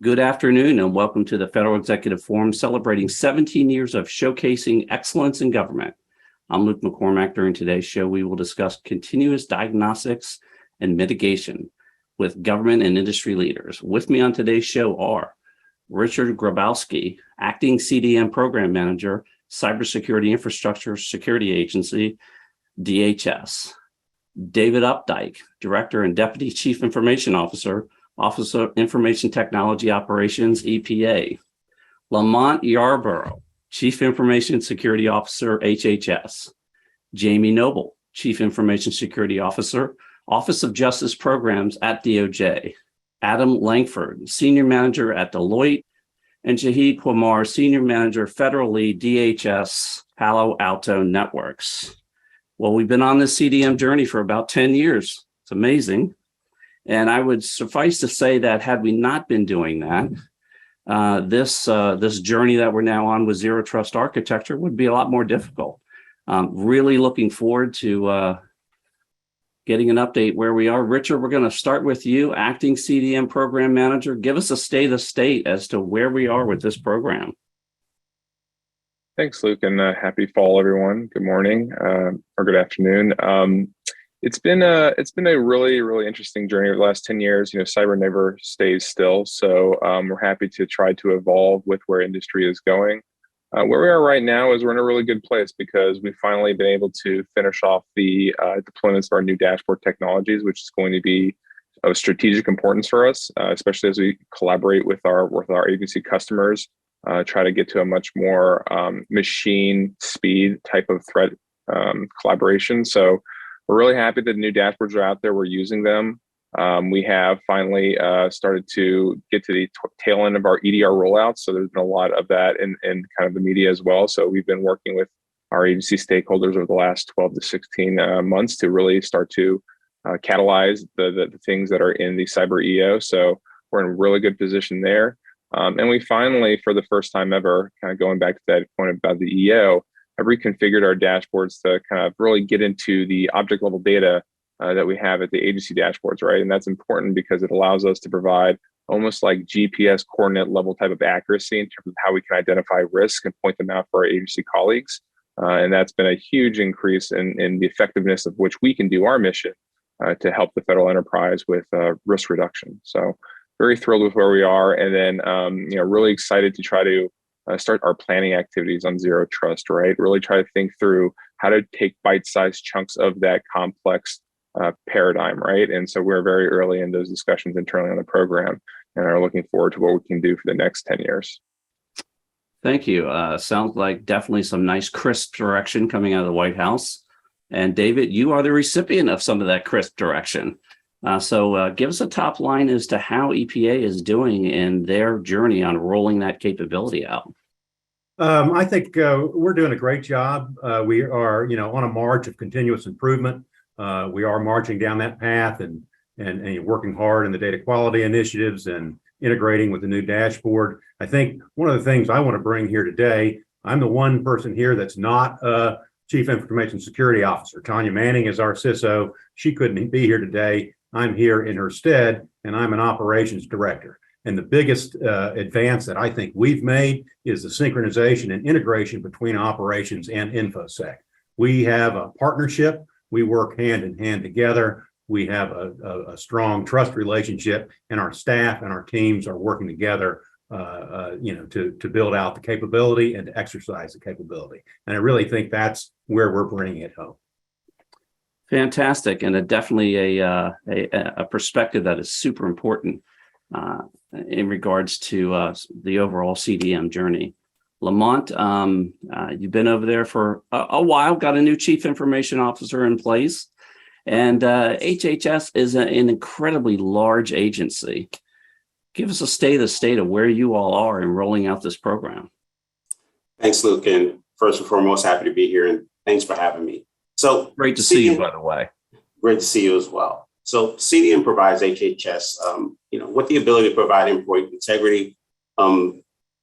Good afternoon and welcome to the Federal Executive Forum celebrating 17 years of showcasing excellence in government. I'm Luke McCormack. During today's show, we will discuss continuous diagnostics and mitigation with government and industry leaders. With me on today's show are Richard Grabowski, Acting CDM Program Manager, Cybersecurity Infrastructure Security Agency, DHS. David Updike, Director and Deputy Chief Information Officer, Office of Information Technology Operations, EPA. Lamont Yarborough, Chief Information Security Officer, HHS. Jamie Noble, Chief Information Security Officer, Office of Justice Programs at DOJ. Adam Langford, Senior Manager at Deloitte, and Shahid Quamar, Senior Manager, Federal Lead, DHS, Palo Alto Networks. Well, we've been on this CDM journey for about 10 years. It's amazing. And I would suffice to say that had we not been doing that, this journey that we're now on with zero trust architecture would be a lot more difficult. Really looking forward to getting an update where we are. Richard, we're going to start with you, Acting CDM Program Manager. Give us a state of state as to where we are with this program. Thanks, Luke, and happy fall, everyone. Good morning or good afternoon. It's been a really, really interesting journey over the last 10 years. You know, cyber never stays still. So we're happy to try to evolve with where industry is going. Where we are right now is we're in a really good place because we've finally been able to finish off the deployments of our new dashboard technologies, which is going to be of strategic importance for us, especially as we collaborate with our agency customers, try to get to a much more machine speed type of threat collaboration. So we're really happy that the new dashboards are out there. We're using them. We have finally started to get to the tail end of our EDR rollouts. So there's been a lot of that in kind of the media as well. So we've been working with our agency stakeholders over the last 12 to 16 months to really start to catalyze the things that are in the cyber EO. So we're in a really good position there. And we finally, for the first time ever, kind of going back to that point about the EO, have reconfigured our dashboards to kind of really get into the object level data that we have at the agency dashboards, right? And that's important because it allows us to provide almost like GPS coordinate level type of accuracy in terms of how we can identify risk and point them out for our agency colleagues. And that's been a huge increase in the effectiveness of which we can do our mission to help the federal enterprise with risk reduction. So very thrilled with where we are. And then, really excited to try to start our planning activities on zero trust, right? Really try to think through how to take bite-sized chunks of that complex paradigm, right? And so we're very early in those discussions internally on the program and are looking forward to what we can do for the next 10 years. Thank you. Sounds like definitely some nice crisp direction coming out of the White House. And David, you are the recipient of some of that crisp direction. So give us a top line as to how EPA is doing in their journey on rolling that capability out. I think we're doing a great job. We are, on a march of continuous improvement. We are marching down that path and working hard in the data quality initiatives and integrating with the new dashboard. I think one of the things I want to bring here today, I'm the one person here that's not a Chief Information Security Officer. Tanya Manning is our CISO. She couldn't be here today. I'm here in her stead, and I'm an operations director. And the biggest advance that I think we've made is the synchronization and integration between operations and InfoSec. We have a partnership. We work hand in hand together. We have a strong trust relationship, and our staff and our teams are working together to build out the capability and to exercise the capability. And I really think that's where we're bringing it home. Fantastic, and definitely a perspective that is super important in regards to the overall CDM journey. Lamont, you've been over there for a while, got a new Chief Information Officer in place, and HHS is an incredibly large agency. Give us a state of where you all are in rolling out this program. Thanks, Luke, and first and foremost, happy to be here, and thanks for having me. So great to see you, by the way. Great to see you as well. So CDM provides HHS, with the ability to provide endpoint integrity,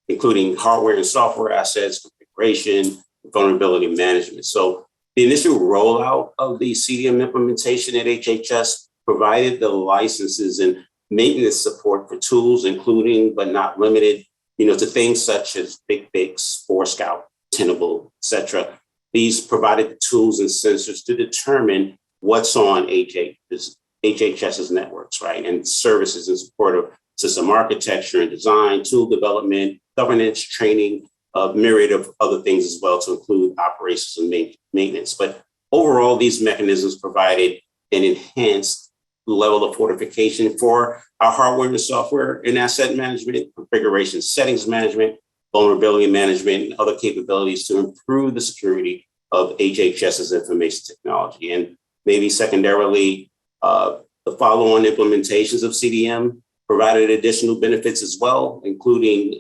including hardware and software assets, configuration, vulnerability management. So the initial rollout of the CDM implementation at HHS provided the licenses and maintenance support for tools, including but not limited, to things such as Big Fix, Forescout, Tenable, et cetera. These provided the tools and sensors to determine what's on HHS's networks, right? And services in support of system architecture and design, tool development, governance, training, a myriad of other things as well, to include operations and maintenance. But overall, these mechanisms provided an enhanced level of fortification for our hardware and software and asset management, configuration settings management, vulnerability management, and other capabilities to improve the security of HHS's information technology. And maybe secondarily, the follow-on implementations of CDM provided additional benefits as well, including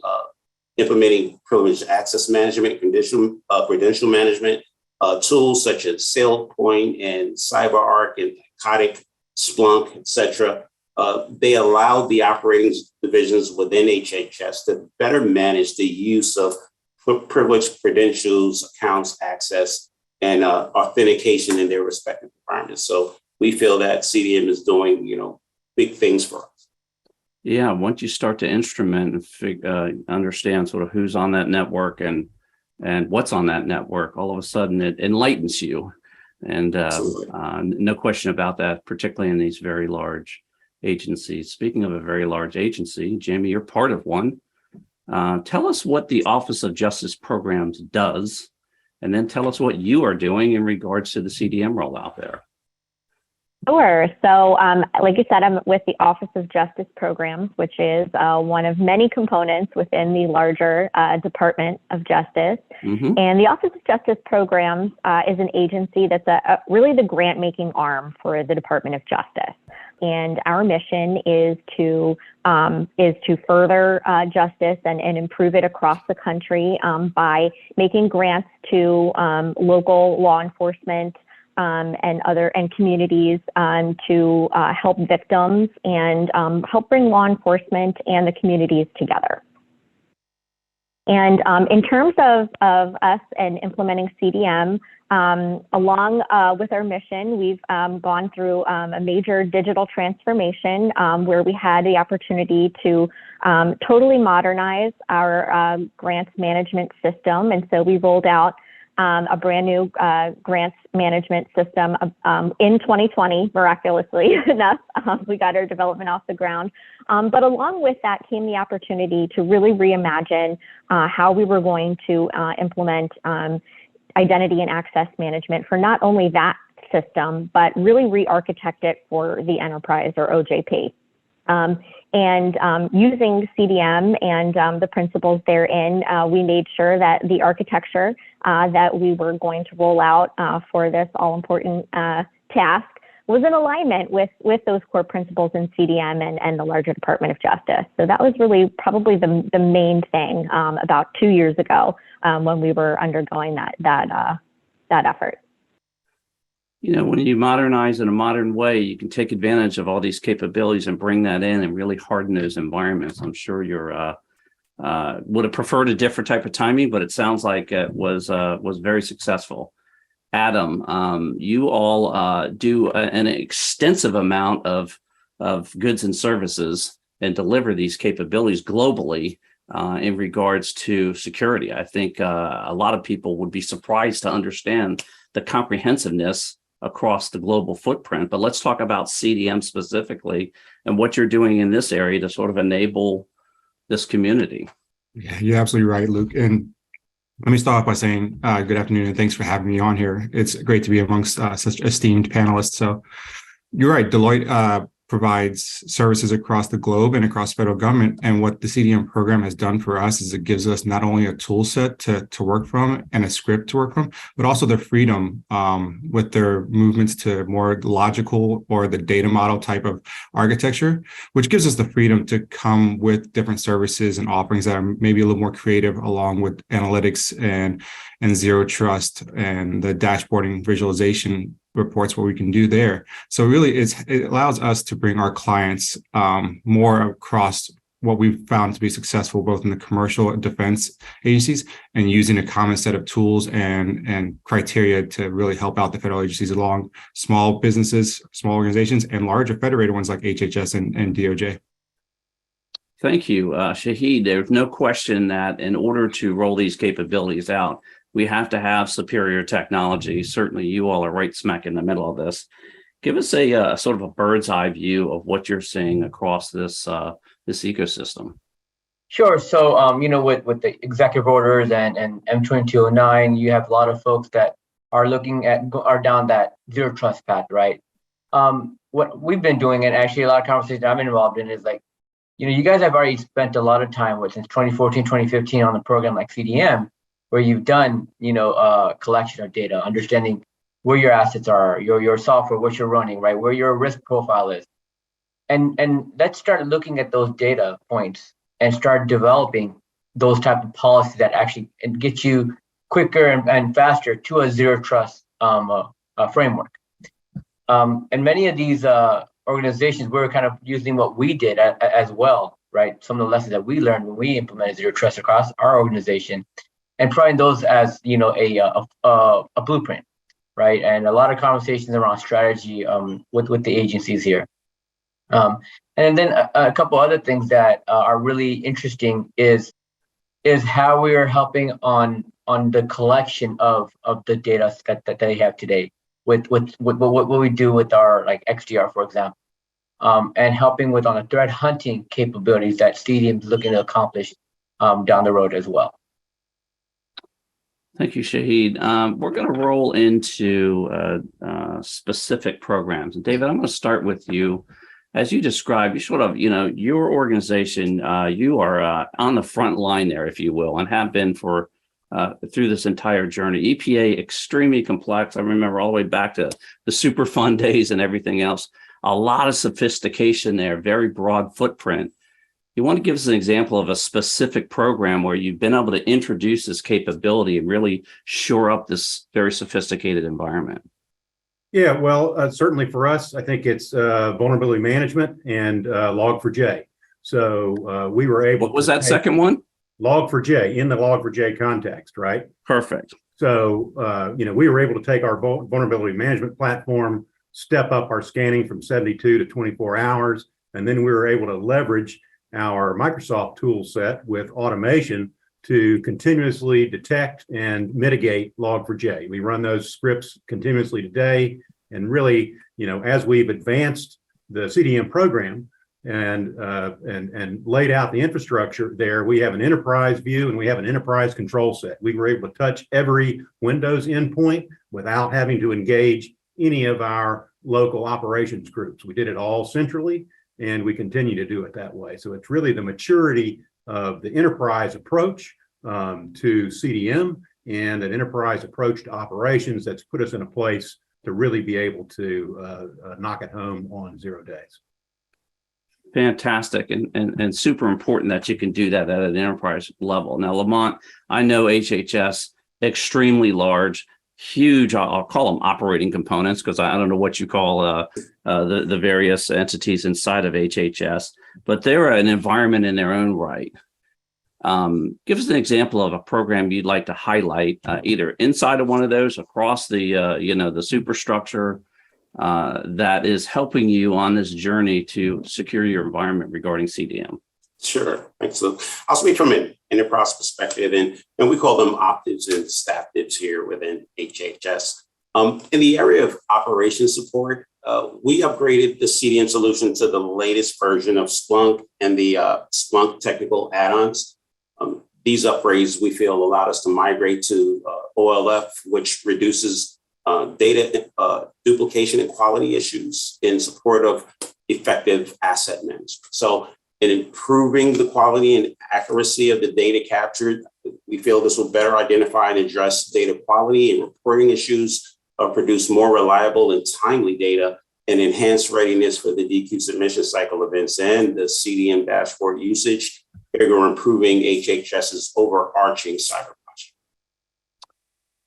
implementing privileged access management, credential management, tools such as SailPoint and CyberArk and Psychotic, Splunk, et cetera. They allowed the operating divisions within HHS to better manage the use of privileged credentials, accounts, access, and authentication in their respective environments. So we feel that CDM is doing, big things for us. Yeah, once you start to instrument and understand sort of who's on that network and what's on that network, all of a sudden it enlightens you. And no question about that, particularly in these very large agencies. Speaking of a very large agency, Jamie, you're part of one. Tell us what the Office of Justice Programs does, and then tell us what you are doing in regards to the CDM rollout there. Sure. So like you said, I'm with the Office of Justice Programs, which is one of many components within the larger Department of Justice. Mm-hmm. And the Office of Justice Programs is an agency that's really the grant-making arm for the Department of Justice. And our mission is to further justice and improve it across the country by making grants to local law enforcement and communities to help victims and help bring law enforcement and the communities together. And in terms of us and implementing CDM, along with our mission, we've gone through a major digital transformation where we had the opportunity to totally modernize our grants management system. And so we rolled out a brand new grants management system in 2020, miraculously enough. We got our development off the ground. But along with that came the opportunity to really reimagine how we were going to implement identity and access management for not only that system, but really re-architect it for the enterprise, or OJP. Using CDM and the principles therein, we made sure that the architecture that we were going to roll out for this all-important task was in alignment with those core principles in CDM and the larger Department of Justice. So that was really probably the main thing about 2 years ago when we were undergoing that effort. When you modernize in a modern way, you can take advantage of all these capabilities and bring that in and really harden those environments. I'm sure you're would have preferred a different type of timing, but it sounds like it was very successful. Adam, you all do an extensive amount of goods and services and deliver these capabilities globally in regards to security. I think a lot of people would be surprised to understand the comprehensiveness across the global footprint. But let's talk about CDM specifically and what you're doing in this area to sort of enable this community. Yeah, you're absolutely right, Luke. And let me start off by saying good afternoon and thanks for having me on here. It's great to be amongst such esteemed panelists. So you're right, Deloitte provides services across the globe and across federal government. And what the CDM program has done for us is it gives us not only a tool set to work from and a script to work from, but also the freedom with their movements to more logical or the data model type of architecture, which gives us the freedom to come with different services and offerings that are maybe a little more creative, along with analytics and zero trust and the dashboarding visualization reports, what we can do there. So really it allows us to bring our clients more across what we've found to be successful both in the commercial and defense agencies, and using a common set of tools and criteria to really help out the federal agencies along small businesses, small organizations, and larger federated ones like HHS and DOJ. Thank you, Shahid. There's no question that in order to roll these capabilities out, we have to have superior technology. Certainly, you all are right smack in the middle of this. Give us a sort of a bird's eye view of what you're seeing across this this ecosystem. Sure. So, with the executive orders and M2209, you have a lot of folks that are are down that zero trust path, right? What we've been doing, and actually a lot of conversations I'm involved in, is like, you guys have already spent a lot of time since 2014, 2015 on a program like CDM, where you've done, collection of data, understanding where your assets are, your software, what you're running, right, where your risk profile is. And let's start looking at those data points and start developing those type of policies that actually get you quicker and faster to a zero trust framework. And many of these organizations, we're kind of using what we did as well, right? Some of the lessons that we learned when we implemented zero trust across our organization, and trying those as a blueprint, right? And a lot of conversations around strategy with the agencies here. And then a couple other things that are really interesting is how we are helping on the collection of the data that they have today with what we do with our like XDR, for example, and helping with on the threat hunting capabilities that CDM is looking to accomplish down the road as well. Thank you, Shahid. We're going to roll into specific programs. And David, I'm going to start with you. As you described, you sort of, your organization, you are on the front line there, if you will, and have been for through this entire journey. EPA, extremely complex. I remember all the way back to the Superfund days and everything else. A lot of sophistication there, very broad footprint. You want to give us an example of a specific program where you've been able to introduce this capability and really shore up this very sophisticated environment? Yeah, well, certainly for us, I think it's vulnerability management and Log4j. So we were able. What was that second one? Log4j, in the Log4j context, right? Perfect. So, we were able to take our vulnerability management platform, step up our scanning from 72 to 24 hours, and then we were able to leverage our Microsoft tool set with automation to continuously detect and mitigate Log4j. We run those scripts continuously today, and really, as we've advanced the CDM program and laid out the infrastructure there, we have an enterprise view and we have an enterprise control set. We were able to touch every Windows endpoint without having to engage any of our local operations groups. We did it all centrally, and we continue to do it that way. So it's really the maturity of the enterprise approach to CDM and an enterprise approach to operations that's put us in a place to really be able to knock it home on 0 days. Fantastic, and super important that you can do that at an enterprise level. Now, Lamont, I know HHS, extremely large, huge, I'll call them operating components, because I don't know what you call the various entities inside of HHS, but they're an environment in their own right. Give us an example of a program you'd like to highlight, either inside of one of those, across the the superstructure that is helping you on this journey to secure your environment regarding CDM. Sure. Thanks, Luke. I'll speak from an enterprise perspective, and we call them optives and staff divs here within HHS. In the area of operations support, we upgraded the CDM solution to the latest version of Splunk and the Splunk technical add-ons. These upgrades, we feel, allowed us to migrate to OLF, which reduces data duplication and quality issues in support of effective asset management. So in improving the quality and accuracy of the data captured, we feel this will better identify and address data quality and reporting issues, produce more reliable and timely data, and enhance readiness for the DQ submission cycle events and the CDM dashboard usage, further improving HHS's overarching cyber posture.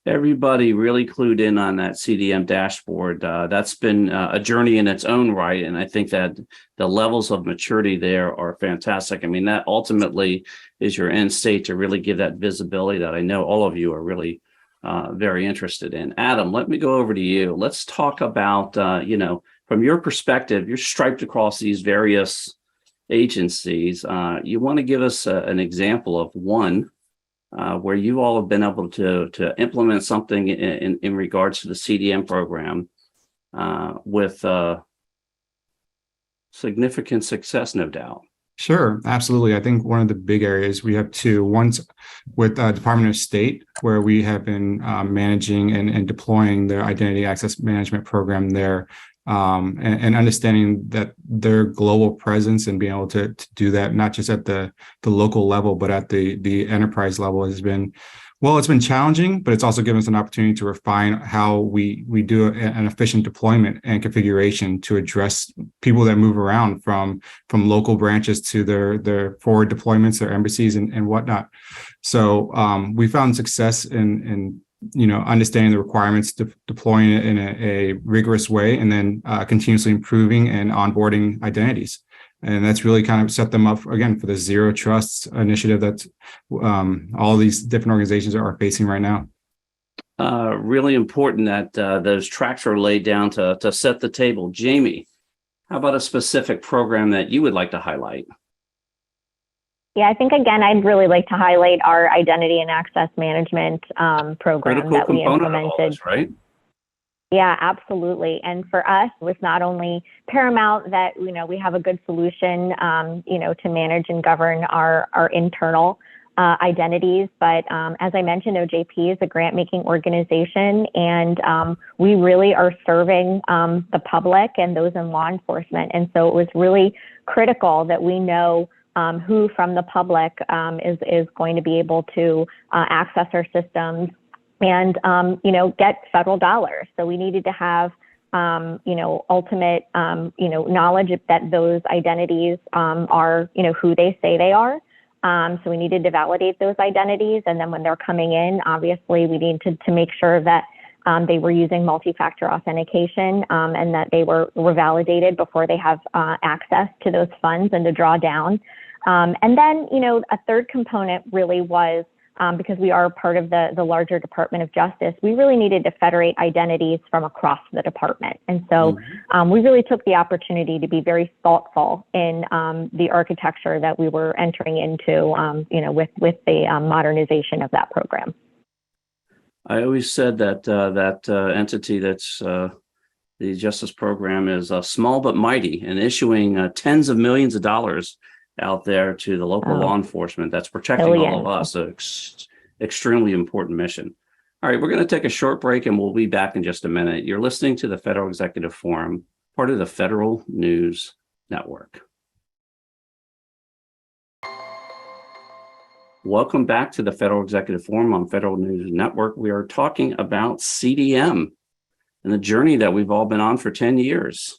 Everybody really clued in on that CDM dashboard. That's been a journey in its own right. And I think that the levels of maturity there are fantastic. I mean, that ultimately is your end state to really give that visibility that I know all of you are really very interested in. Adam, let me go over to you. Let's talk about, from your perspective, you're striped across these various agencies. You want to give us an example of one where you all have been able to implement something in regards to the CDM program with significant success, no doubt. Sure, absolutely. I think one of the big areas we have two. One's with Department of State, where we have been managing and deploying their identity access management program there, and understanding that their global presence and being able to do that, not just at the local level, but at the enterprise level has been, well, it's been challenging, but it's also given us an opportunity to refine how we do an efficient deployment and configuration to address people that move around from local branches to their forward deployments, their embassies and whatnot. So we found success in understanding the requirements, deploying it in a rigorous way, and then continuously improving and onboarding identities. And that's really kind of set them up, again, for the Zero Trust initiative that all these different organizations are facing right now. Really important that those tracks are laid down to set the table. Jamie, how about a specific program that you would like to highlight? Yeah, I think, again, I'd really like to highlight our identity and access management program Critical that we component implemented. Of all this, right? Yeah, absolutely. And for us, it was not only paramount that, we have a good solution, to manage and govern our internal identities. But as I mentioned, OJP is a grant-making organization, and we really are serving the public and those in law enforcement. And so it was really critical that we know who from the public is going to be able to access our systems and, get federal dollars. So we needed to have, ultimate, knowledge that those identities are, who they say they are. So we needed to validate those identities. And then when they're coming in, obviously we needed to make sure that they were using multi-factor authentication and that they were validated before they have access to those funds and to draw down. And then, a third component really was, because we are part of the larger Department of Justice, we really needed to federate identities from across the department. And so we really took the opportunity to be very thoughtful in the architecture that we were entering into, with the modernization of that program. I always said that that entity that's the Justice Program is small but mighty, and issuing tens of millions of dollars out there to the local law enforcement that's protecting all of us. So extremely important mission. All right, we're going to take a short break and we'll be back in just a minute. You're listening to the Federal Executive Forum, part of the Federal News Network. Welcome back to the Federal Executive Forum on Federal News Network. We are talking about CDM and the journey that we've all been on for 10 years.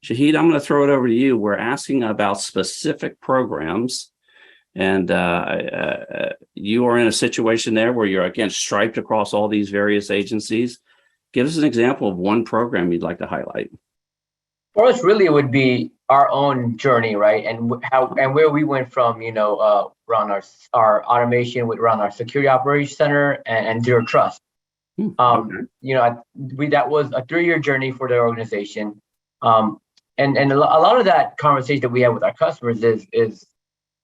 Shahid, I'm going to throw it over to you. We're asking about specific programs, and you are in a situation there where you're, again, striped across all these various agencies. Give us an example of one program you'd like to highlight. For us, really, it would be our own journey, right? And where we went from, around our automation, around our security operations center and Zero Trust. Okay. That was a 3-year journey for the organization. And a lot of that conversation that we have with our customers is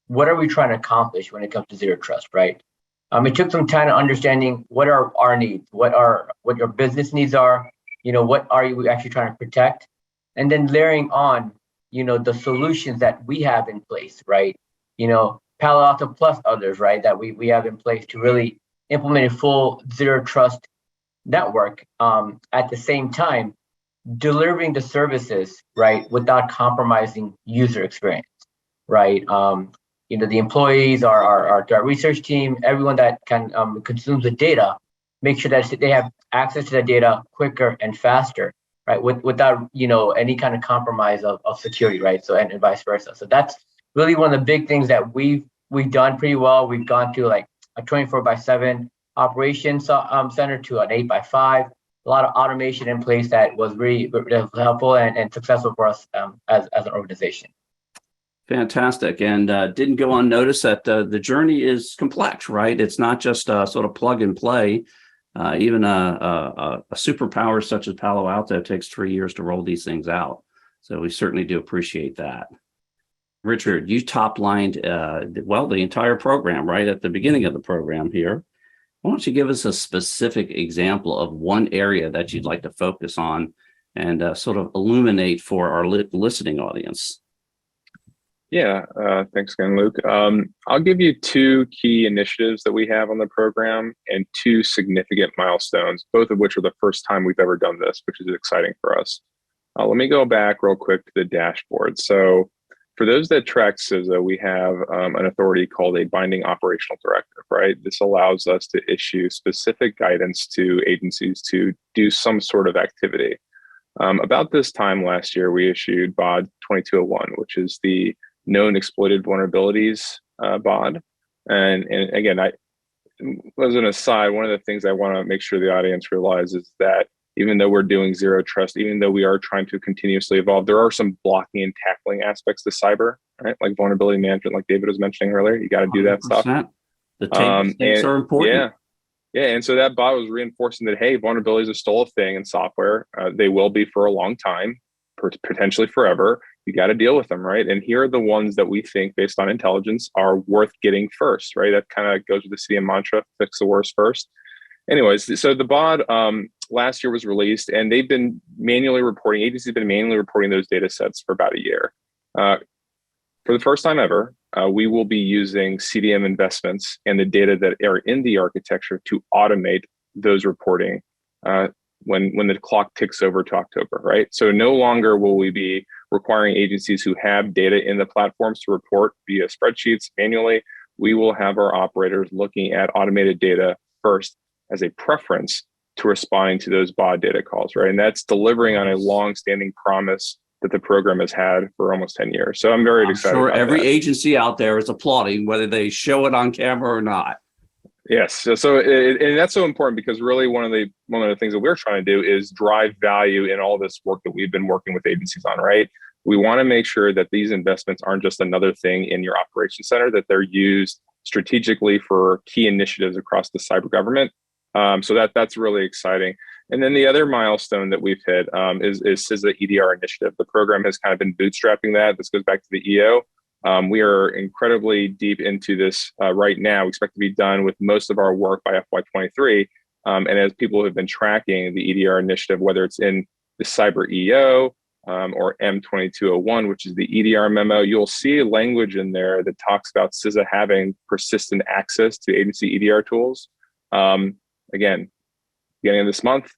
what are we trying to accomplish when it comes to Zero Trust, right? It took some time to understanding what are our needs, what your business needs are, what are you actually trying to protect, and then layering on, the solutions that we have in place, right? Palo Alto plus others, right, that we have in place to really implement a full Zero Trust network. At the same time, delivering the services, right, without compromising user experience, right? The employees, our research team, everyone that can consume the data, make sure that they have access to the data quicker and faster, right? Without any kind of compromise of security, right? So and vice versa. So that's really one of the big things that we've done pretty well. We've gone to like a 24/7 operations center to an 8x5. A lot of automation in place that was really helpful and successful for us as an organization. Fantastic. And didn't go unnoticed that the journey is complex, right? It's not just sort of plug and play. Even a superpower such as Palo Alto takes 3 years to roll these things out. So we certainly do appreciate that. Richard, you top-lined, the entire program right at the beginning of the program here. Why don't you give us a specific example of one area that you'd like to focus on and sort of illuminate for our listening audience? Yeah, thanks again, Luke. I'll give you two key initiatives that we have on the program and two significant milestones, both of which are the first time we've ever done this, which is exciting for us. Let me go back real quick to the dashboard. So for those that track CISA, we have an authority called a binding operational directive, right? This allows us to issue specific guidance to agencies to do some sort of activity. About this time last year, we issued BOD 2201, which is the known exploited vulnerabilities BOD. And again, as an aside, one of the things I want to make sure the audience realizes that even though we're doing zero trust, even though we are trying to continuously evolve, there are some blocking and tackling aspects to cyber, right? Like vulnerability management, like David was mentioning earlier, you got to do that stuff. The table stakes are important. Yeah, and so that bot was reinforcing that, hey, vulnerabilities are still a thing in software. They will be for a long time, potentially forever. You got to deal with them, right? And here are the ones that we think, based on intelligence, are worth getting first, right? That kind of goes with the CDM mantra, fix the worst first. Anyways, so the BOD last year was released, and they've been manually reporting, agencies have been manually reporting those data sets for about a year. For the first time ever, we will be using CDM investments and the data that are in the architecture to automate those reporting when the clock ticks over to October, right? So no longer will we be requiring agencies who have data in the platforms to report via spreadsheets manually. We will have our operators looking at automated data first as a preference to responding to those BOD data calls, right? And that's delivering on a long-standing promise that the program has had for almost 10 years. So I'm very excited. Sure, about every that. agency out there is applauding whether they show it on camera or not. Yes, and that's so important because really one of the things that we're trying to do is drive value in all this work that we've been working with agencies on, right? We want to make sure that these investments aren't just another thing in your operations center, that they're used strategically for key initiatives across the cyber government. So that's really exciting. And then the other milestone that we've hit is CISA EDR Initiative. The program has kind of been bootstrapping that. This goes back to the EO. We are incredibly deep into this right now. We expect to be done with most of our work by FY23. And as people have been tracking the EDR initiative, whether it's in the Cyber EO or M2201, which is the EDR memo, you'll see language in there that talks about CISA having persistent access to agency EDR tools. Again, beginning of this month,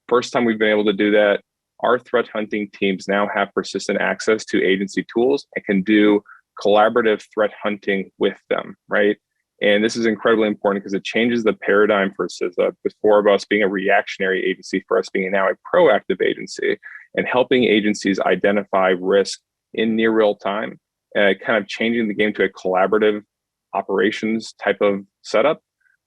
first time we've been able to do that. Our threat hunting teams now have persistent access to agency tools and can do collaborative threat hunting with them, right? And this is incredibly important because it changes the paradigm for CISA, before of us being a reactionary agency, for us being now a proactive agency and helping agencies identify risk in near real time, kind of changing the game to a collaborative operations type of setup.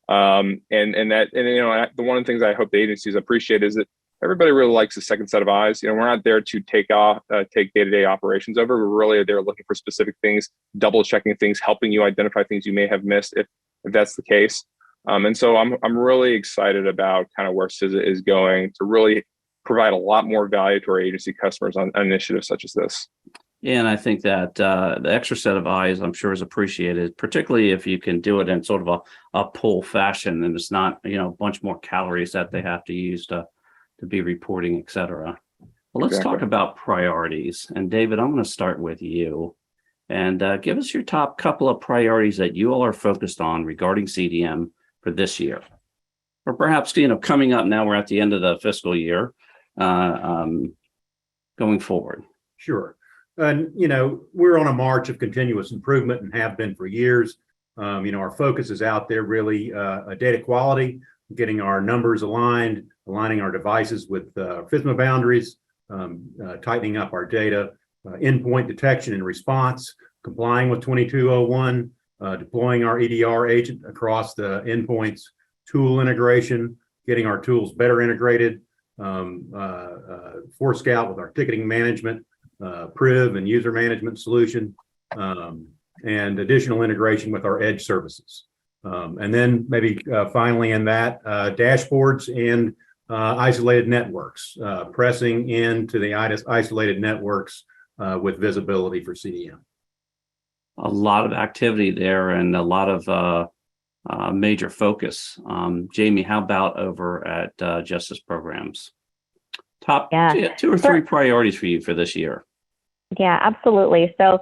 And you know, the one of the things I hope the agencies appreciate is that everybody really likes a second set of eyes. You know, we're not there to take day-to-day operations over. We're really there looking for specific things, double checking things, helping you identify things you may have missed if that's the case. And so I'm really excited about kind of where CISA is going to really provide a lot more value to our agency customers on initiatives such as this. Yeah, and I think that the extra set of eyes, I'm sure, is appreciated, particularly if you can do it in sort of a pull fashion, and it's not, you know, a bunch more calories that they have to use to be reporting, et cetera. Well, let's talk about priorities. And David, I'm going to start with you and give us your top couple of priorities that you all are focused on regarding CDM for this year, or perhaps, you know, coming up now. We're at the end of the fiscal year, going forward. Sure. And, you know, we're on a march of continuous improvement and have been for years. You know, our focus is out there really data quality, getting our numbers aligned, aligning our devices with FISMA boundaries, tightening up our data, endpoint detection and response, complying with 2201, deploying our EDR agent across the endpoints tool integration, getting our tools better integrated, Forescout with our ticketing management, Priv and user management solution, and additional integration with our edge services. And then maybe finally in that, dashboards and isolated networks, pressing into the isolated networks with visibility for CDM. A lot of activity there and a lot of major focus. Jamie, how about over at Justice Programs? Top 2 or 3 priorities for you for this year? Yeah, absolutely. So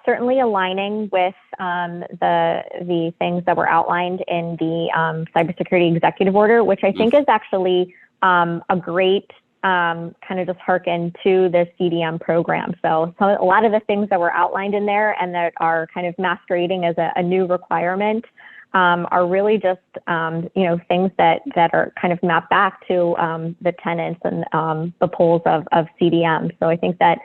certainly aligning with the things that were outlined in the cybersecurity executive order, which I think is actually a great kind of just hearken to the CDM program. So a lot of the things that were outlined in there and that are kind of masquerading as a new requirement are really just things that are kind of mapped back to the tenets and the poles of CDM. So I think that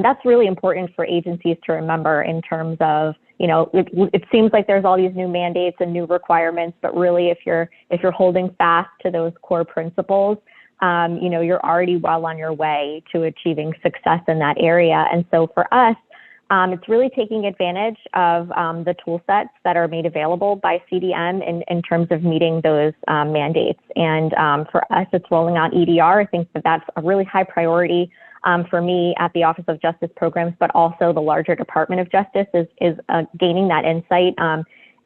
that's really important for agencies to remember in terms of, it seems like there's all these new mandates and new requirements, but really if you're holding fast to those core principles, you're already well on your way to achieving success in that area. And so for us, it's really taking advantage of the tool sets that are made available by CDM in terms of meeting those mandates. And for us, it's rolling out EDR. I think that's a really high priority for me at the Office of Justice Programs, but also the larger Department of Justice is gaining that insight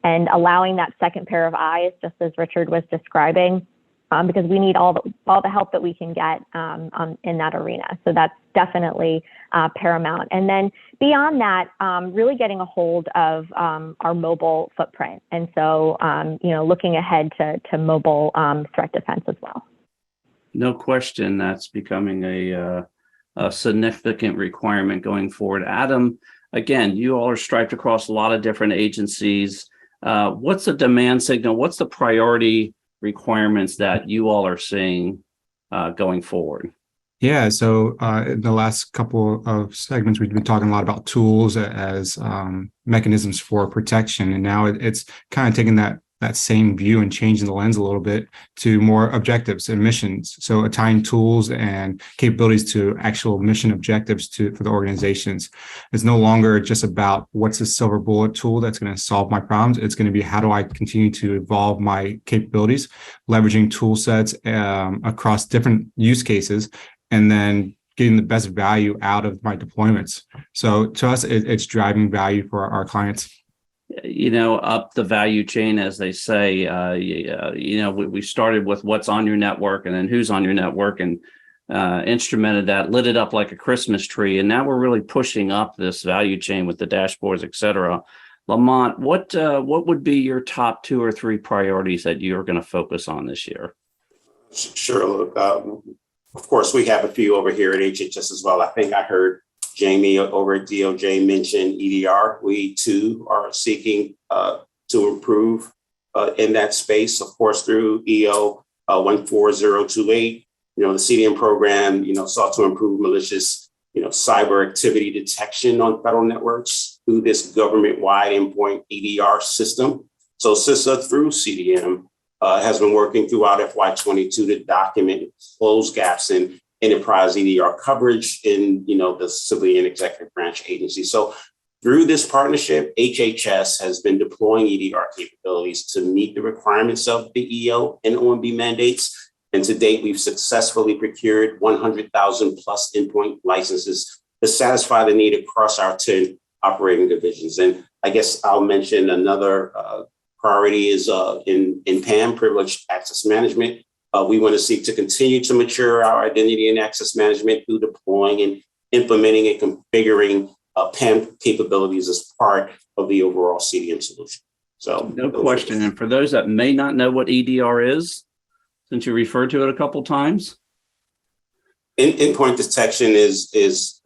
and allowing that second pair of eyes, just as Richard was describing, because we need all the help that we can get in that arena. So that's definitely paramount. And then beyond that, really getting a hold of our mobile footprint. And so, looking ahead to mobile threat defense as well. No question, that's becoming a significant requirement going forward. Adam, again, you all are striped across a lot of different agencies. What's the demand signal? What's the priority requirements that you all are seeing going forward? Yeah, so in the last couple of segments, we've been talking a lot about tools as mechanisms for protection. And now it's kind of taking that same view and changing the lens a little bit to more objectives and missions. So tying tools and capabilities to actual mission objectives for the organizations. It's no longer just about what's a silver bullet tool that's going to solve my problems. It's going to be how do I continue to evolve my capabilities, leveraging tool sets across different use cases, and then getting the best value out of my deployments. So to us, it's driving value for our clients. Up the value chain, as they say. We started with what's on your network and then who's on your network and instrumented that, lit it up like a Christmas tree. And now we're really pushing up this value chain with the dashboards, et cetera. Lamont, what would be your top 2 or 3 priorities that you're going to focus on this year? Sure. Look, of course, we have a few over here at HHS as well. I think I heard Jamie over at DOJ mention EDR. We too are seeking to improve in that space, of course, through EO 14028. The CDM program, sought to improve malicious, cyber activity detection on federal networks through this government-wide endpoint EDR system. So CISA through CDM has been working throughout FY22 to document close gaps in enterprise EDR coverage in, the civilian executive branch agency. So through this partnership, HHS has been deploying EDR capabilities to meet the requirements of the EO and OMB mandates. And to date, we've successfully procured 100,000 plus endpoint licenses to satisfy the need across our 10 operating divisions. And I guess I'll mention another priority is in PAM, Privileged Access Management. We want to seek to continue to mature our identity and access management through deploying and implementing and configuring PAM capabilities as part of the overall CDM solution. So no question. And for those that may not know what EDR is, since you referred to it a couple times. Endpoint detection is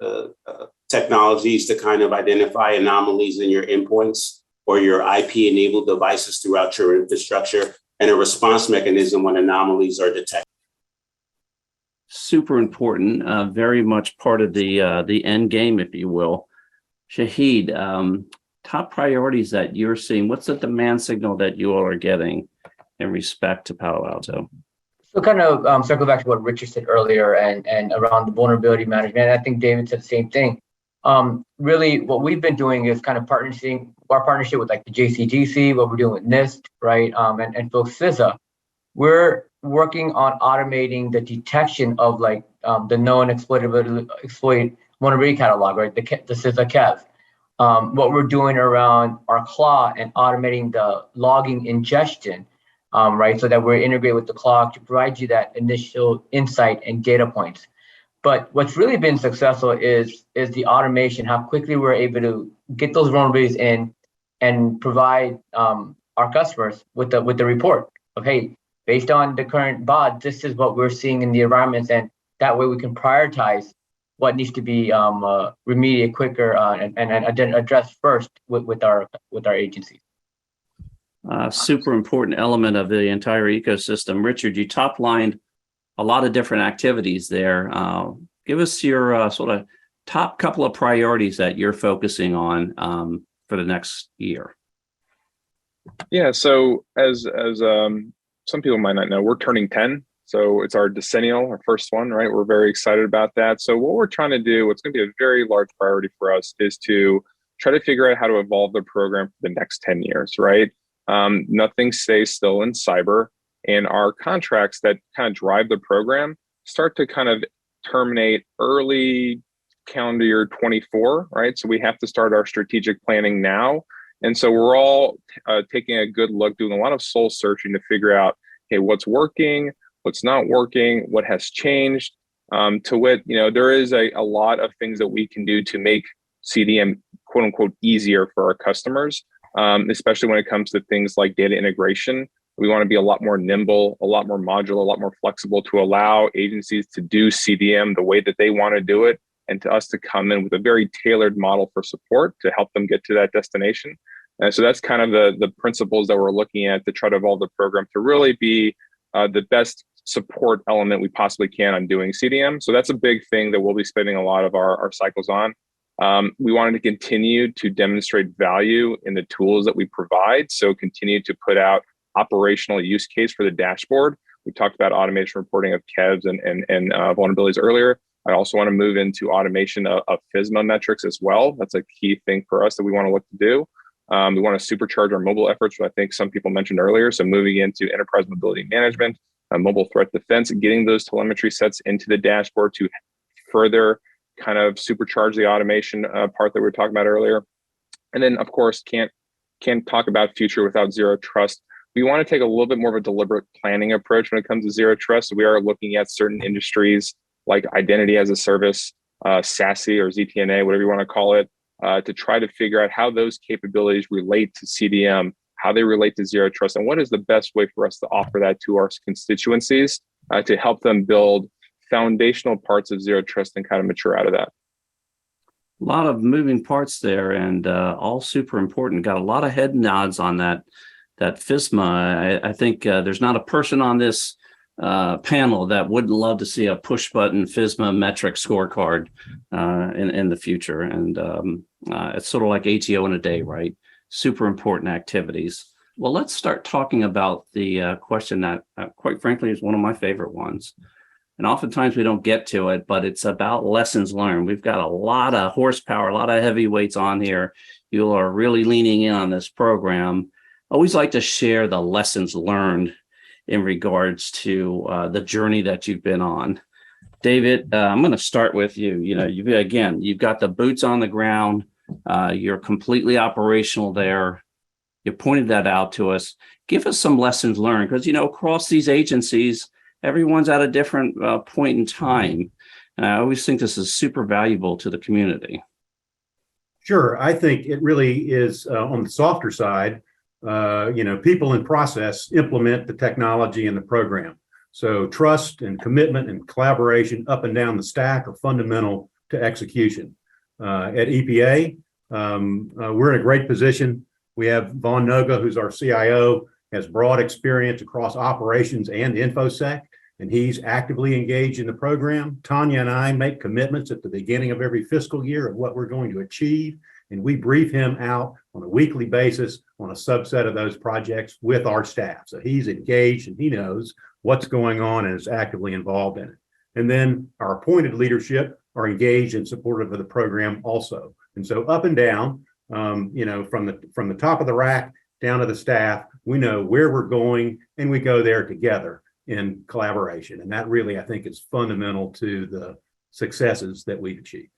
technologies to kind of identify anomalies in your endpoints or your IP-enabled devices throughout your infrastructure, and a response mechanism when anomalies are detected. Super important, very much part of the end game, if you will. Shahid, top priorities that you're seeing. What's the demand signal that you all are getting in respect to Palo Alto? So kind of circle back to what Richard said earlier and around the vulnerability management. I think David said the same thing. Really, what we've been doing is kind of our partnership with like the JCGC, what we're doing with NIST, right? And folks CISA. We're working on automating the detection of like the known exploit vulnerability catalog, right? The CISA KEV. What we're doing around our CLAW and automating the logging ingestion, right? So that we're integrated with the CLAW to provide you that initial insight and data points. But what's really been successful is the automation, how quickly we're able to get those vulnerabilities in and provide our customers with the report of, hey, based on the current BOD, this is what we're seeing in the environments, and that way we can prioritize what needs to be remediated quicker and addressed first with our agencies. Super important element of the entire ecosystem. Richard, you top-lined a lot of different activities there. Give us your sort of top couple of priorities that you're focusing on for the next year. Yeah, so as some people might not know, we're turning 10. So it's our decennial, our first one, right? We're very excited about that. So what we're trying to do, what's going to be a very large priority for us, is to try to figure out how to evolve the program for the next 10 years, right? Nothing stays still in cyber, and our contracts that kind of drive the program start to kind of terminate early calendar year 24, right? So we have to start our strategic planning now. And so we're all taking a good look, doing a lot of soul searching to figure out, hey, what's working, what's not working, what has changed. To wit, there is a lot of things that we can do to make CDM, quote unquote, easier for our customers, especially when it comes to things like data integration. We want to be a lot more nimble, a lot more modular, a lot more flexible to allow agencies to do CDM the way that they want to do it, and to us to come in with a very tailored model for support to help them get to that destination. And so that's kind of the principles that we're looking at to try to evolve the program to really be the best support element we possibly can on doing CDM. So that's a big thing that we'll be spending a lot of our cycles on. We wanted to continue to demonstrate value in the tools that we provide. So continue to put out operational use case for the dashboard. We talked about automation reporting of KEVs and vulnerabilities earlier. I also want to move into automation of FISMA metrics as well. That's a key thing for us that we want to look to do. We want to supercharge our mobile efforts, which I think some people mentioned earlier. So moving into enterprise mobility management, mobile threat defense, getting those telemetry sets into the dashboard to further kind of supercharge the automation part that we were talking about earlier. And then, of course, can't talk about future without zero trust. We want to take a little bit more of a deliberate planning approach when it comes to zero trust. We are looking at certain industries like identity as a service, SASE or ZTNA, whatever you want to call it, to try to figure out how those capabilities relate to CDM, how they relate to zero trust, and what is the best way for us to offer that to our constituencies to help them build foundational parts of zero trust and kind of mature out of that. A lot of moving parts there, and all super important. Got a lot of head nods on that FISMA. I think there's not a person on this panel that wouldn't love to see a push button FISMA metric scorecard in the future. And it's sort of like ATO in a day, right? Super important activities. Well, let's start talking about the question that, quite frankly, is one of my favorite ones. And oftentimes we don't get to it, but it's about lessons learned. We've got a lot of horsepower, a lot of heavyweights on here. You are really leaning in on this program. I always like to share the lessons learned in regards to the journey that you've been on. David, I'm going to start with you. You've got the boots on the ground. You're completely operational there. You pointed that out to us. Give us some lessons learned, because, across these agencies, everyone's at a different point in time. And I always think this is super valuable to the community. Sure. I think it really is on the softer side. People and process implement the technology in the program. So trust and commitment and collaboration up and down the stack are fundamental to execution. At EPA, we're in a great position. We have Vaughn Noga, who's our CIO, has broad experience across operations and InfoSec, and he's actively engaged in the program. Tanya and I make commitments at the beginning of every fiscal year of what we're going to achieve, And we brief him out on a weekly basis on a subset of those projects with our staff. So he's engaged and he knows what's going on and is actively involved in it. And then our appointed leadership are engaged and supportive of the program also. And so up and down, from the top of the rack down to the staff, we know where we're going and we go there together in collaboration. And that really, I think, is fundamental to the successes that we've achieved.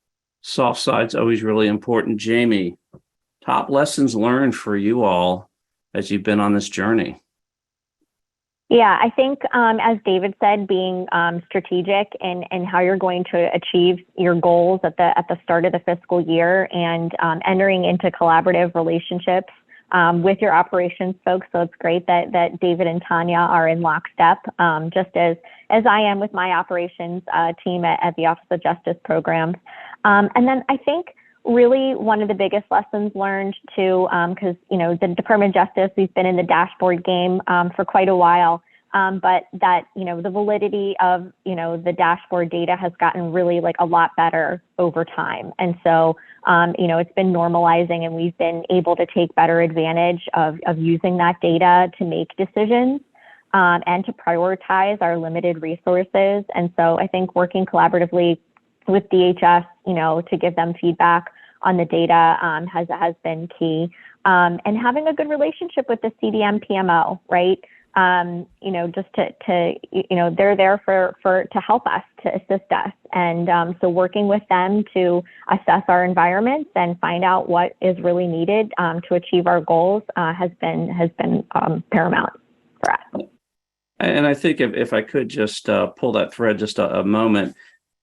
Soft side's always really important. Jamie, top lessons learned for you all as you've been on this journey. Yeah, I think, as David said, being strategic in how you're going to achieve your goals at the start of the fiscal year, and entering into collaborative relationships with your operations folks. So it's great that David and Tanya are in lockstep, just as I am with my operations team at the Office of Justice Programs. And then I think really one of the biggest lessons learned too, because, the Department of Justice, we've been in the dashboard game for quite a while, but that, the validity of, the dashboard data has gotten really a lot better over time. And so, it's been normalizing, and we've been able to take better advantage of using that data to make decisions and to prioritize our limited resources. And so I think working collaboratively with DHS, to give them feedback on the data has been key. And having a good relationship with the CDM PMO, right? Just to they're there to help us, to assist us. And so working with them to assess our environments and find out what is really needed to achieve our goals has been paramount for us. And I think if I could just pull that thread just a moment,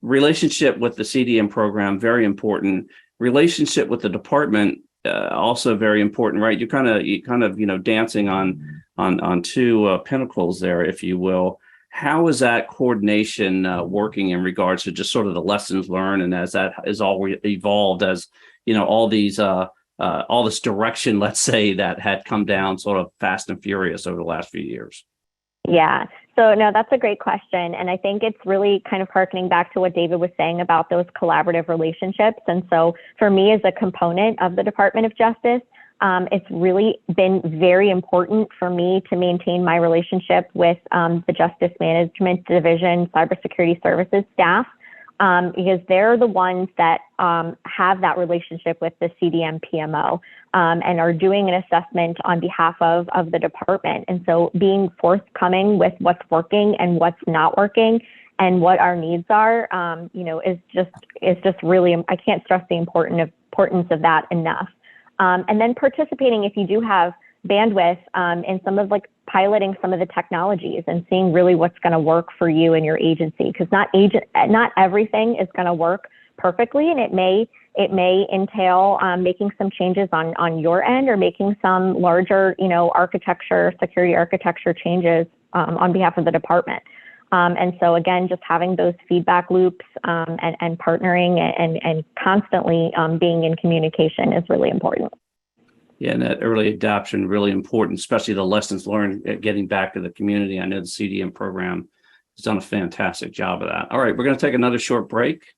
relationship with the CDM program, very important. Relationship with the department, also very important, right? You kind of dancing on two pinnacles there, if you will. How is that coordination working in regards to just sort of the lessons learned, and as that is all evolved, as all these all this direction, let's say, that had come down sort of fast and furious over the last few years? Yeah. So no, that's a great question. And I think it's really kind of harkening back to what David was saying about those collaborative relationships. And so for me, as a component of the Department of Justice, it's really been very important for me to maintain my relationship with the Justice Management Division Cybersecurity Services staff, because they're the ones that have that relationship with the CDM PMO and are doing an assessment on behalf of the department. And so being forthcoming with what's working and what's not working and what our needs are, is just really, I can't stress the importance of that enough. And then participating, if you do have bandwidth, in some of piloting some of the technologies and seeing really what's going to work for you and your agency, because not everything is going to work perfectly, and it may entail making some changes on your end, or making some larger security architecture changes on behalf of the department. And so again, just having those feedback loops and partnering and constantly being in communication is really important. Yeah, and that early adoption, really important, especially the lessons learned getting back to the community. I know the CDM program has done a fantastic job of that. All right, we're going to take another short break.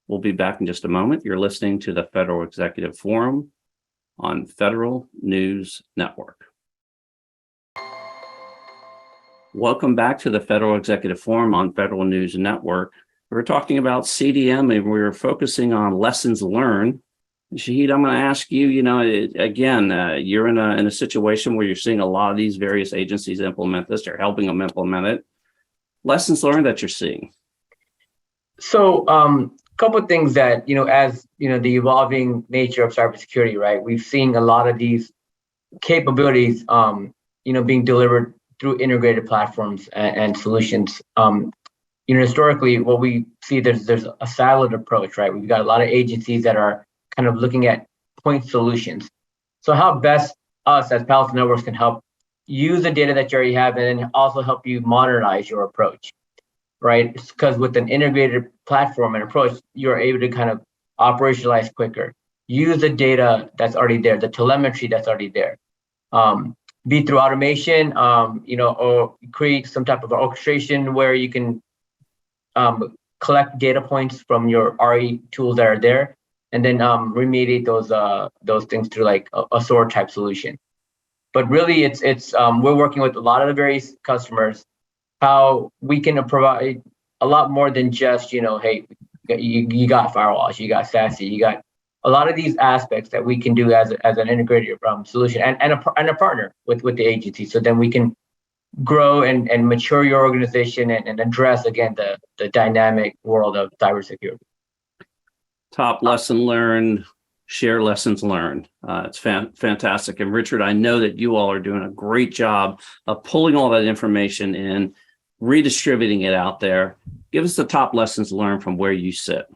We'll be back in just a moment. You're listening to the Federal Executive Forum on Federal News Network. Welcome back to the Federal Executive Forum on Federal News Network. We're talking about CDM, and we're focusing on lessons learned. Shahid, I'm going to ask you, again, you're in a situation where you're seeing a lot of these various agencies implement this. You're helping them implement it. Lessons learned that you're seeing. So, couple of things that, as, the evolving nature of cybersecurity, right? We've seen a lot of these capabilities, being delivered through integrated platforms and solutions. Historically, what we see, there's a siloed approach, right? We've got a lot of agencies that are kind of looking at point solutions. So how best us as Palo Alto Networks can help use the data that you already have, and then also help you modernize your approach, right? Because with an integrated platform and approach, you're able to kind of operationalize quicker, use the data that's already there, the telemetry that's already there, be through automation, or create some type of orchestration where you can collect data points from your RE tools that are there, and then remediate those things through like a SOAR type solution. But really, it's we're working with a lot of the various customers, how we can provide a lot more than just, hey, you got firewalls, you got SASE, you got a lot of these aspects that we can do as an integrated solution and a partner with the agency. So then we can grow and mature your organization and address, again, the dynamic world of cybersecurity. Top lesson learned, share lessons learned. It's fantastic. And Richard, I know that you all are doing a great job of pulling all that information in, redistributing it out there. Give us the top lessons learned from where you sit.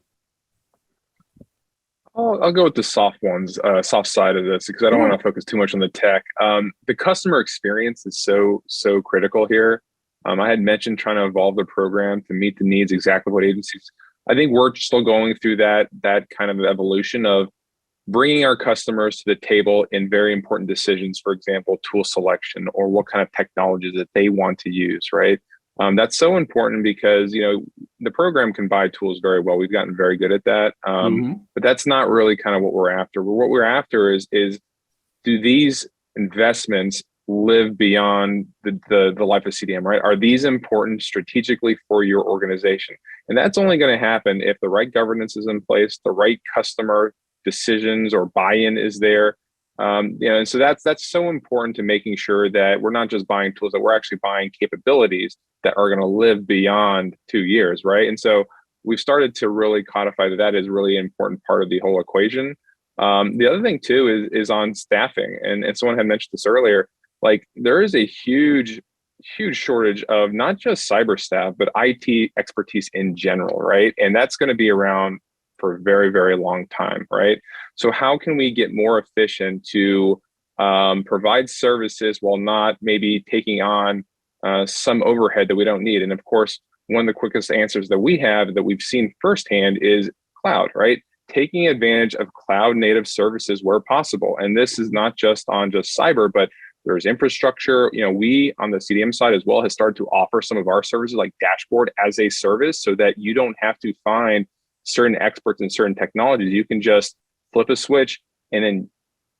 I'll go with the soft ones, soft side of this, because I don't want to focus too much on the tech. The customer experience is so critical here. I had mentioned trying to evolve the program to meet the needs exactly what agencies. I think we're still going through that kind of evolution of bringing our customers to the table in very important decisions. For example, tool selection or what kind of technologies that they want to use, right? That's so important because, the program can buy tools very well. We've gotten very good at that. But that's not really kind of what we're after. What we're after is do these investments live beyond the life of CDM, right? Are these important strategically for your organization? And that's only going to happen if the right governance is in place, the right customer decisions or buy-in is there. And so that's so important to making sure that we're not just buying tools, that we're actually buying capabilities that are going to live beyond 2 years, right? And so we've started to really codify that is really an important part of the whole equation. The other thing too is on staffing, and someone had mentioned this earlier. Like there is a huge shortage of not just cyber staff, but IT expertise in general, right? And that's going to be around for a very, very long time, right? So how can we get more efficient to provide services while not maybe taking on some overhead that we don't need? And of course, one of the quickest answers that we have that we've seen firsthand is cloud, right? Taking advantage of cloud native services where possible. And this is not just on just cyber, but there's infrastructure. We on the CDM side as well has started to offer some of our services like dashboard as a service so that you don't have to find certain experts in certain technologies. You can just flip a switch and then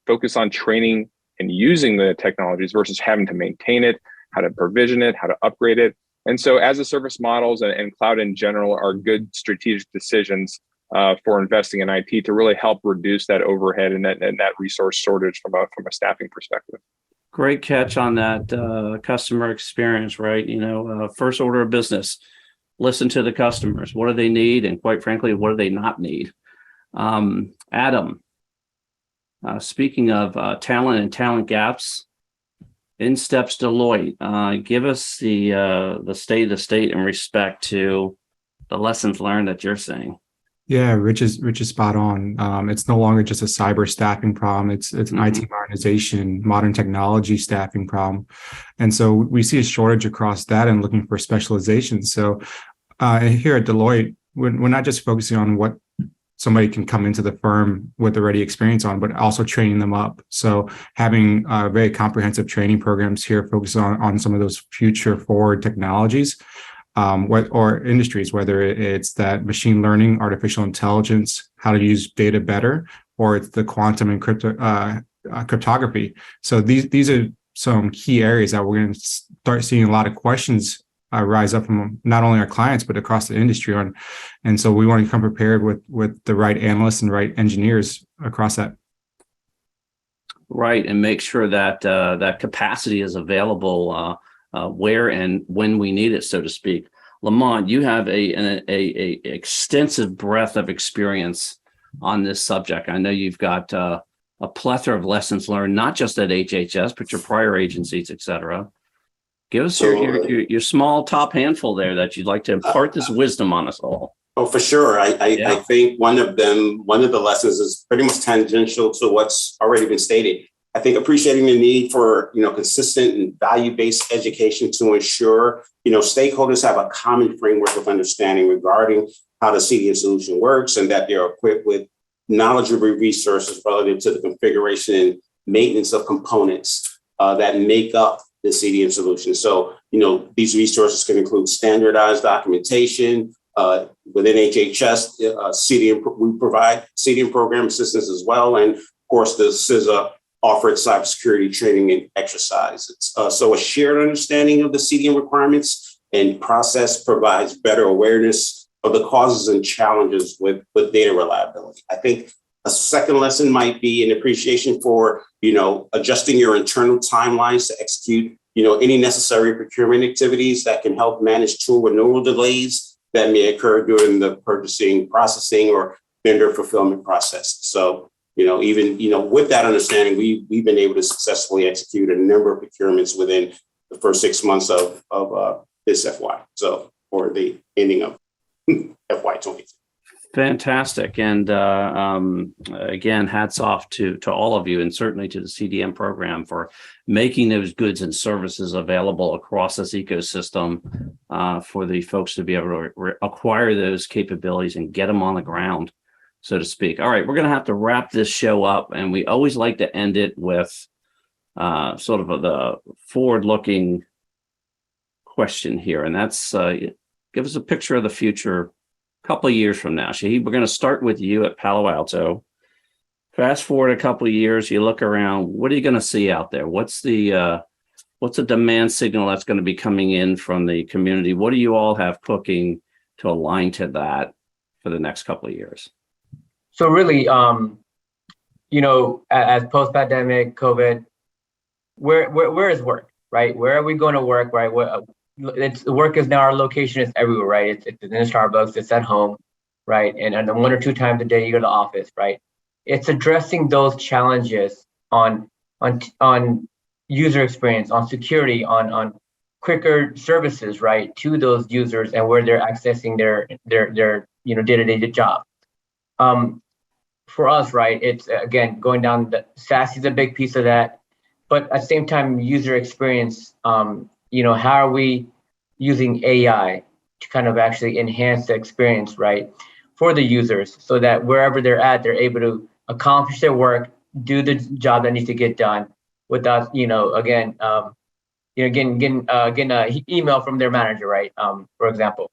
focus on training and using the technologies versus having to maintain it, how to provision it, how to upgrade it. And so as a service models and cloud in general are good strategic decisions for investing in IT to really help reduce that overhead and that resource shortage from a staffing perspective. Great catch on that customer experience, right? First order of business, listen to the customers. What do they need? And quite frankly, what do they not need? Adam, speaking of talent and talent gaps, in steps Deloitte. Give us the state of the state in respect to the lessons learned that you're saying. Yeah, Rich is spot on. It's no longer just a cyber staffing problem. It's an IT modernization, modern technology staffing problem. And so we see a shortage across that and looking for specialization. So here at Deloitte, we're not just focusing on what somebody can come into the firm with already experience on, but also training them up. So having very comprehensive training programs here focused on some of those future forward technologies. Or industries, whether it's that machine learning, artificial intelligence, how to use data better, or it's the quantum and cryptography. So these are some key areas that we're going to start seeing a lot of questions rise up from not only our clients, but across the industry on. And so we want to come prepared with the right analysts and right engineers across that. Right. And make sure that that capacity is available where and when we need it, so to speak. Lamont, you have an extensive breadth of experience on this subject. I know you've got a plethora of lessons learned, not just at HHS, but your prior agencies, et cetera. Give us your small top handful there that you'd like to impart this wisdom on us all. Oh, for sure. I think one of the lessons is pretty much tangential to what's already been stated. I think appreciating the need for, consistent and value-based education to ensure, stakeholders have a common framework of understanding regarding how the CDM solution works and that they're equipped with knowledgeable resources relative to the configuration and maintenance of components that make up the CDM solution. So, these resources can include standardized documentation, Within HHS, CDM, we provide CDM program assistance as well. And of course, the CISA offered cybersecurity training and exercise. So a shared understanding of the CDM requirements and process provides better awareness of the causes and challenges with data reliability. I think a second lesson might be an appreciation for, adjusting your internal timelines to execute, any necessary procurement activities that can help manage tool renewal delays that may occur during the purchasing, processing, or vendor fulfillment process. So, even, with that understanding, we've been able to successfully execute a number of procurements within the first 6 months of this FY. So, or the ending of FY20. Fantastic. And again, hats off to all of you, and certainly to the CDM program for making those goods and services available across this ecosystem for the folks to be able to acquire those capabilities and get them on the ground, so to speak. All right, we're going to have to wrap this show up, and we always like to end it with sort of the forward-looking question here, and that's give us a picture of the future. Couple of years from now, Shahid, we're going to start with you at Palo Alto. Fast forward a couple of years, you look around. What are you going to see out there? What's the demand signal that's going to be coming in from the community? What do you all have cooking to align to that for the next couple of years? So really, as post-pandemic COVID, where is work, right? Where are we going to work, right? Work is now, our location is everywhere, right? It's in a Starbucks, it's at home, right? And then 1 or 2 times a day you go to the office, right? It's addressing those challenges on user experience, on security, on quicker services, right, to those users and where they're accessing their day-to-day job. For us, right, it's again going down the SASE is a big piece of that, but at the same time, user experience. How are we using AI to kind of actually enhance the experience, right, for the users, so that wherever they're at, they're able to accomplish their work, do the job that needs to get done without, getting an email from their manager, right? For example,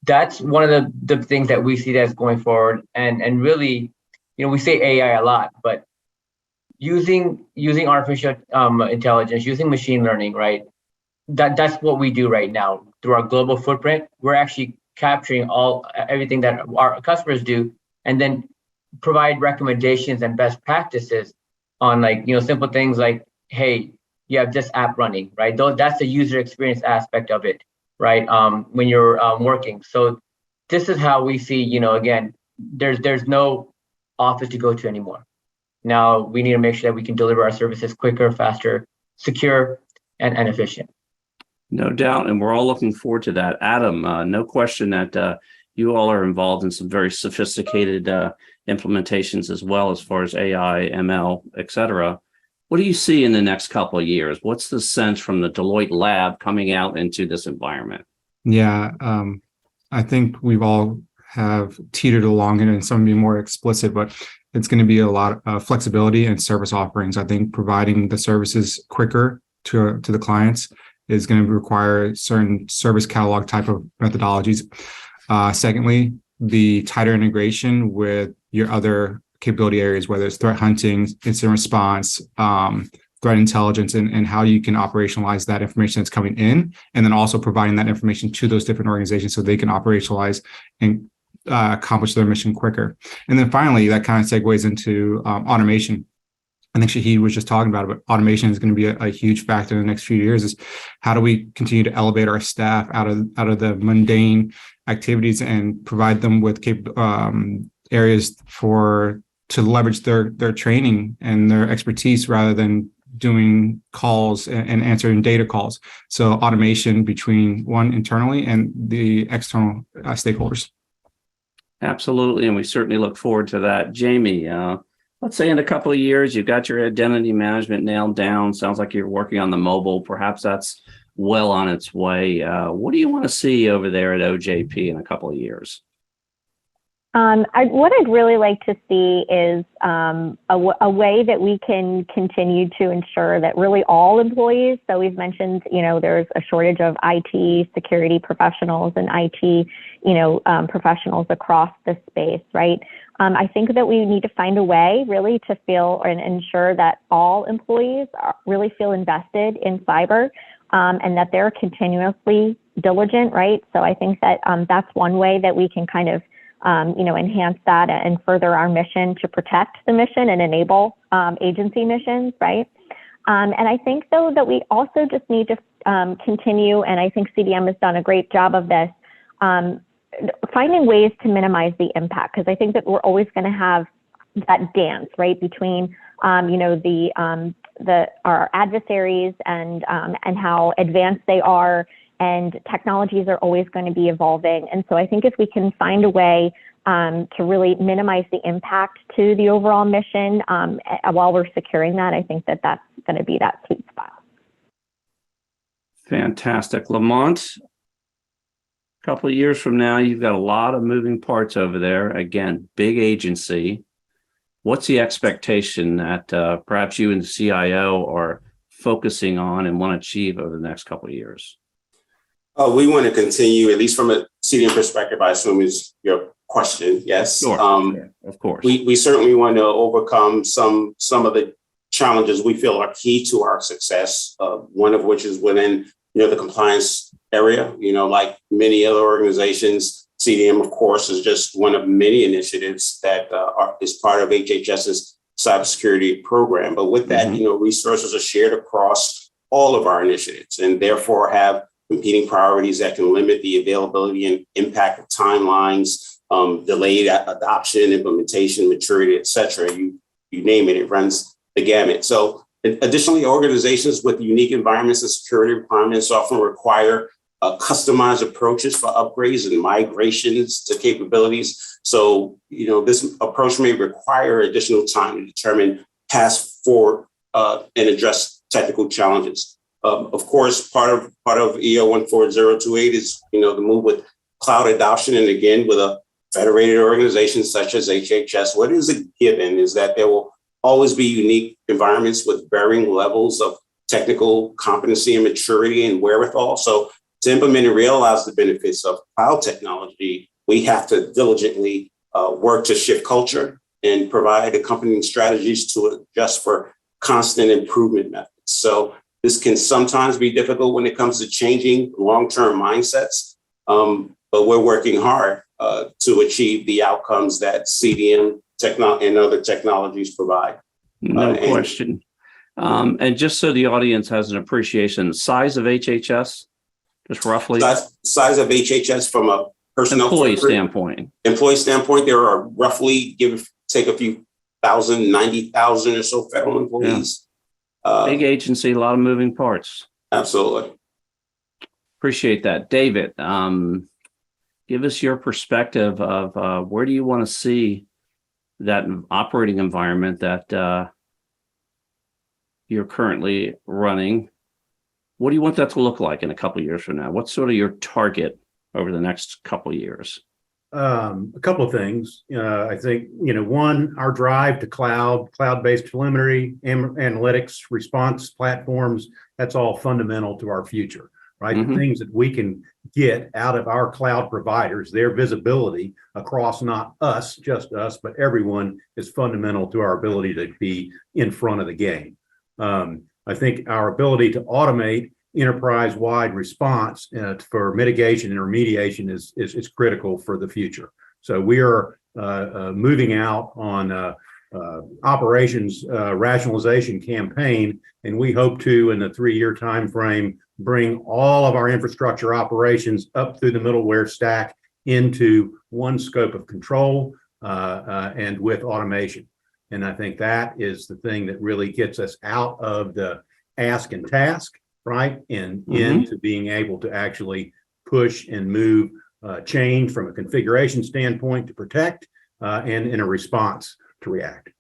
that's one of the things that we see that's going forward, and really, we say AI a lot, but using artificial intelligence, using machine learning, right? That's what we do right now through our global footprint. We're actually capturing everything that our customers do, and then provide recommendations and best practices on simple things like, hey, you have this app running, right? That's the user experience aspect of it, right? When you're working. So this is how we see, again, there's no office to go to anymore. Now we need to make sure that we can deliver our services quicker, faster, secure, and efficient. No doubt, and we're all looking forward to that. Adam, no question that you all are involved in some very sophisticated implementations as well, as far as AI, ML, et cetera. What do you see in the next couple of years? What's the sense from the Deloitte lab coming out into this environment? Yeah, I think we've all have teetered along it, and some be more explicit, but it's going to be a lot of flexibility and service offerings. I think providing the services quicker to the clients is going to require certain service catalog type of methodologies. Secondly, the tighter integration with your other capability areas, whether it's threat hunting, incident response, threat intelligence, and how you can operationalize that information that's coming in, and then also providing that information to those different organizations so they can operationalize and accomplish their mission quicker. And then finally, that kind of segues into automation. I think Shahid was just talking about it, but automation is going to be a huge factor in the next few years. Is how do we continue to elevate our staff out of the mundane activities and provide them with areas to leverage their training and their expertise rather than doing calls and answering data calls. So automation between one internally and the external stakeholders. Absolutely, and we certainly look forward to that. Jamie, let's say in a couple of years, you've got your identity management nailed down. Sounds like you're working on the mobile. Perhaps that's well on its way. What do you want to see over there at OJP in a couple of years? What I'd really like to see is a way that we can continue to ensure that really all employees, so we've mentioned, there's a shortage of IT security professionals and IT, professionals across the space, right? I think that we need to find a way really to feel and ensure that all employees really feel invested in cyber and that they're continuously diligent, right? So I think that that's one way that we can kind of enhance that and further our mission to protect the mission and enable agency missions, right? And I think, though, that we also just need to continue, and I think CDM has done a great job of this, finding ways to minimize the impact, because I think that we're always going to have that dance, right, between, our adversaries and how advanced they are, and technologies are always going to be evolving. And so I think if we can find a way to really minimize the impact to the overall mission while we're securing that, I think that that's going to be that sweet spot. Fantastic. Lamont, a couple of years from now, you've got a lot of moving parts over there. Again, big agency. What's the expectation that perhaps you and the CIO are focusing on and want to achieve over the next couple of years? We want to continue, at least from a CDM perspective, I assume is your question. Yes. Sure. Of course. We certainly want to overcome some of the challenges we feel are key to our success. One of which is within, the compliance area. Like many other organizations, CDM, of course, is just one of many initiatives that is part of HHS's cybersecurity program. But with that, resources are shared across all of our initiatives, and therefore have competing priorities that can limit the availability and impact of timelines, delayed adoption, implementation, maturity, et cetera. You name it, it runs the gamut. So additionally, organizations with unique environments and security requirements often require customized approaches for upgrades and migrations to capabilities. So, this approach may require additional time to determine paths forward and address technical challenges. Of course, part of EO 14028 is, the move with cloud adoption. And again, with a federated organization such as HHS, what is a given is that there will always be unique environments with varying levels of technical competency and maturity and wherewithal. So to implement and realize the benefits of cloud technology, we have to diligently work to shift culture and provide accompanying strategies to adjust for constant improvement methods. So this can sometimes be difficult when it comes to changing long-term mindsets, but we're working hard to achieve the outcomes that CDM and other technologies provide. No question. And just so the audience has an appreciation, the size of HHS, just roughly? Size of HHS from a personnel employee standpoint. Employee standpoint, there are roughly, take a few thousand, 90,000 or so federal employees. Yeah. Big agency, a lot of moving parts. Absolutely. Appreciate that. David, give us your perspective of where do you want to see that operating environment that you're currently running? What do you want that to look like in a couple of years from now? What's sort of your target over the next couple of years? A couple of things. I think, one, our drive to cloud-based telemetry, analytics, response platforms, that's all fundamental to our future, right? Mm-hmm. The things that we can get out of our cloud providers, their visibility across not us, just us, but everyone is fundamental to our ability to be in front of the game. I think our ability to automate enterprise-wide response for mitigation and remediation is critical for the future. So we are moving out on operations rationalization campaign, and we hope to, in the 3-year time frame, bring all of our infrastructure operations up through the middleware stack into one scope of control and with automation. And I think that is the thing that really gets us out of the ask and task, right? And into being able to actually push and move change from a configuration standpoint to protect and in a response to react.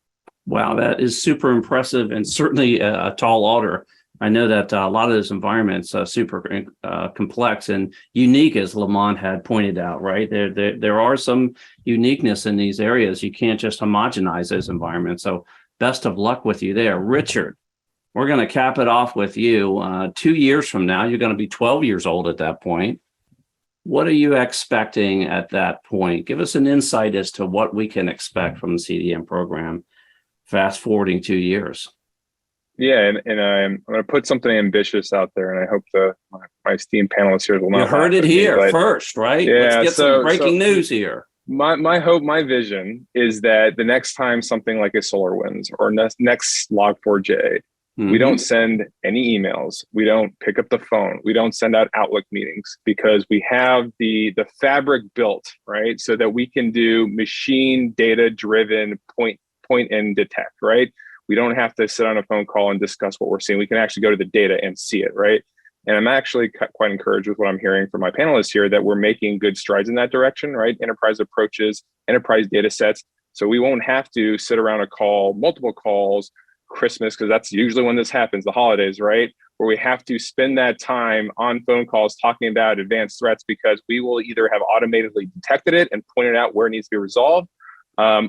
Wow, that is super impressive and certainly a tall order. I know that a lot of those environments are super complex and unique, as Lamont had pointed out, right? There are some uniqueness in these areas. You can't just homogenize those environments. So best of luck with you there. Richard, we're going to cap it off with you. 2 years from now, you're going to be 12 years old at that point. What are you expecting at that point? Give us an insight as to what we can expect from the CDM program, fast forwarding 2 years. Yeah, and I'm going to put something ambitious out there, and I hope my esteemed panelists here will not. You heard it here first, right? Yeah, let's get some breaking news here. My hope, my vision is that the next time something like a SolarWinds or next Log4j, we don't send any emails, we don't pick up the phone, we don't send out Outlook meetings, because we have the fabric built, right, so that we can do machine data driven point and detect, right? We don't have to sit on a phone call and discuss what we're seeing. We can actually go to the data and see it, right? And I'm actually quite encouraged with what I'm hearing from my panelists here, that we're making good strides in that direction, right? Enterprise approaches, enterprise data sets. So we won't have to sit around a call, multiple calls, Christmas, because that's usually when this happens, the holidays, right? Where we have to spend that time on phone calls talking about advanced threats, because we will either have automatically detected it and pointed out where it needs to be resolved,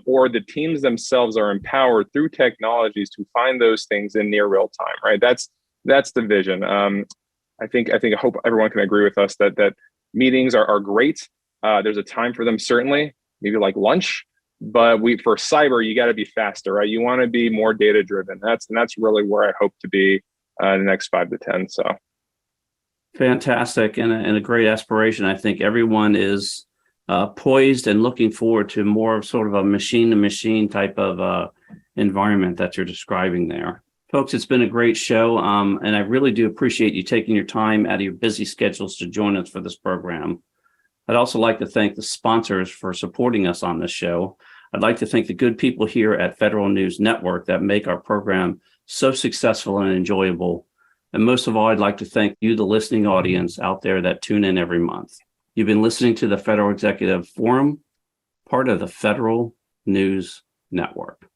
or the teams themselves are empowered through technologies to find those things in near real time, right? That's the vision. I hope everyone can agree with us that meetings are great. There's a time for them, certainly, maybe like lunch, but for cyber, you got to be faster, right? You want to be more data driven. That's really where I hope to be in the next 5 to 10. So fantastic, and a great aspiration. I think everyone is poised and looking forward to more of sort of a machine-to-machine type of environment that you're describing there. Folks, it's been a great show, and I really do appreciate you taking your time out of your busy schedules to join us for this program. I'd also like to thank the sponsors for supporting us on this show. I'd like to thank the good people here at Federal News Network that make our program so successful and enjoyable. And most of all, I'd like to thank you, the listening audience out there that tune in every month. You've been listening to the Federal Executive Forum, part of the Federal News Network.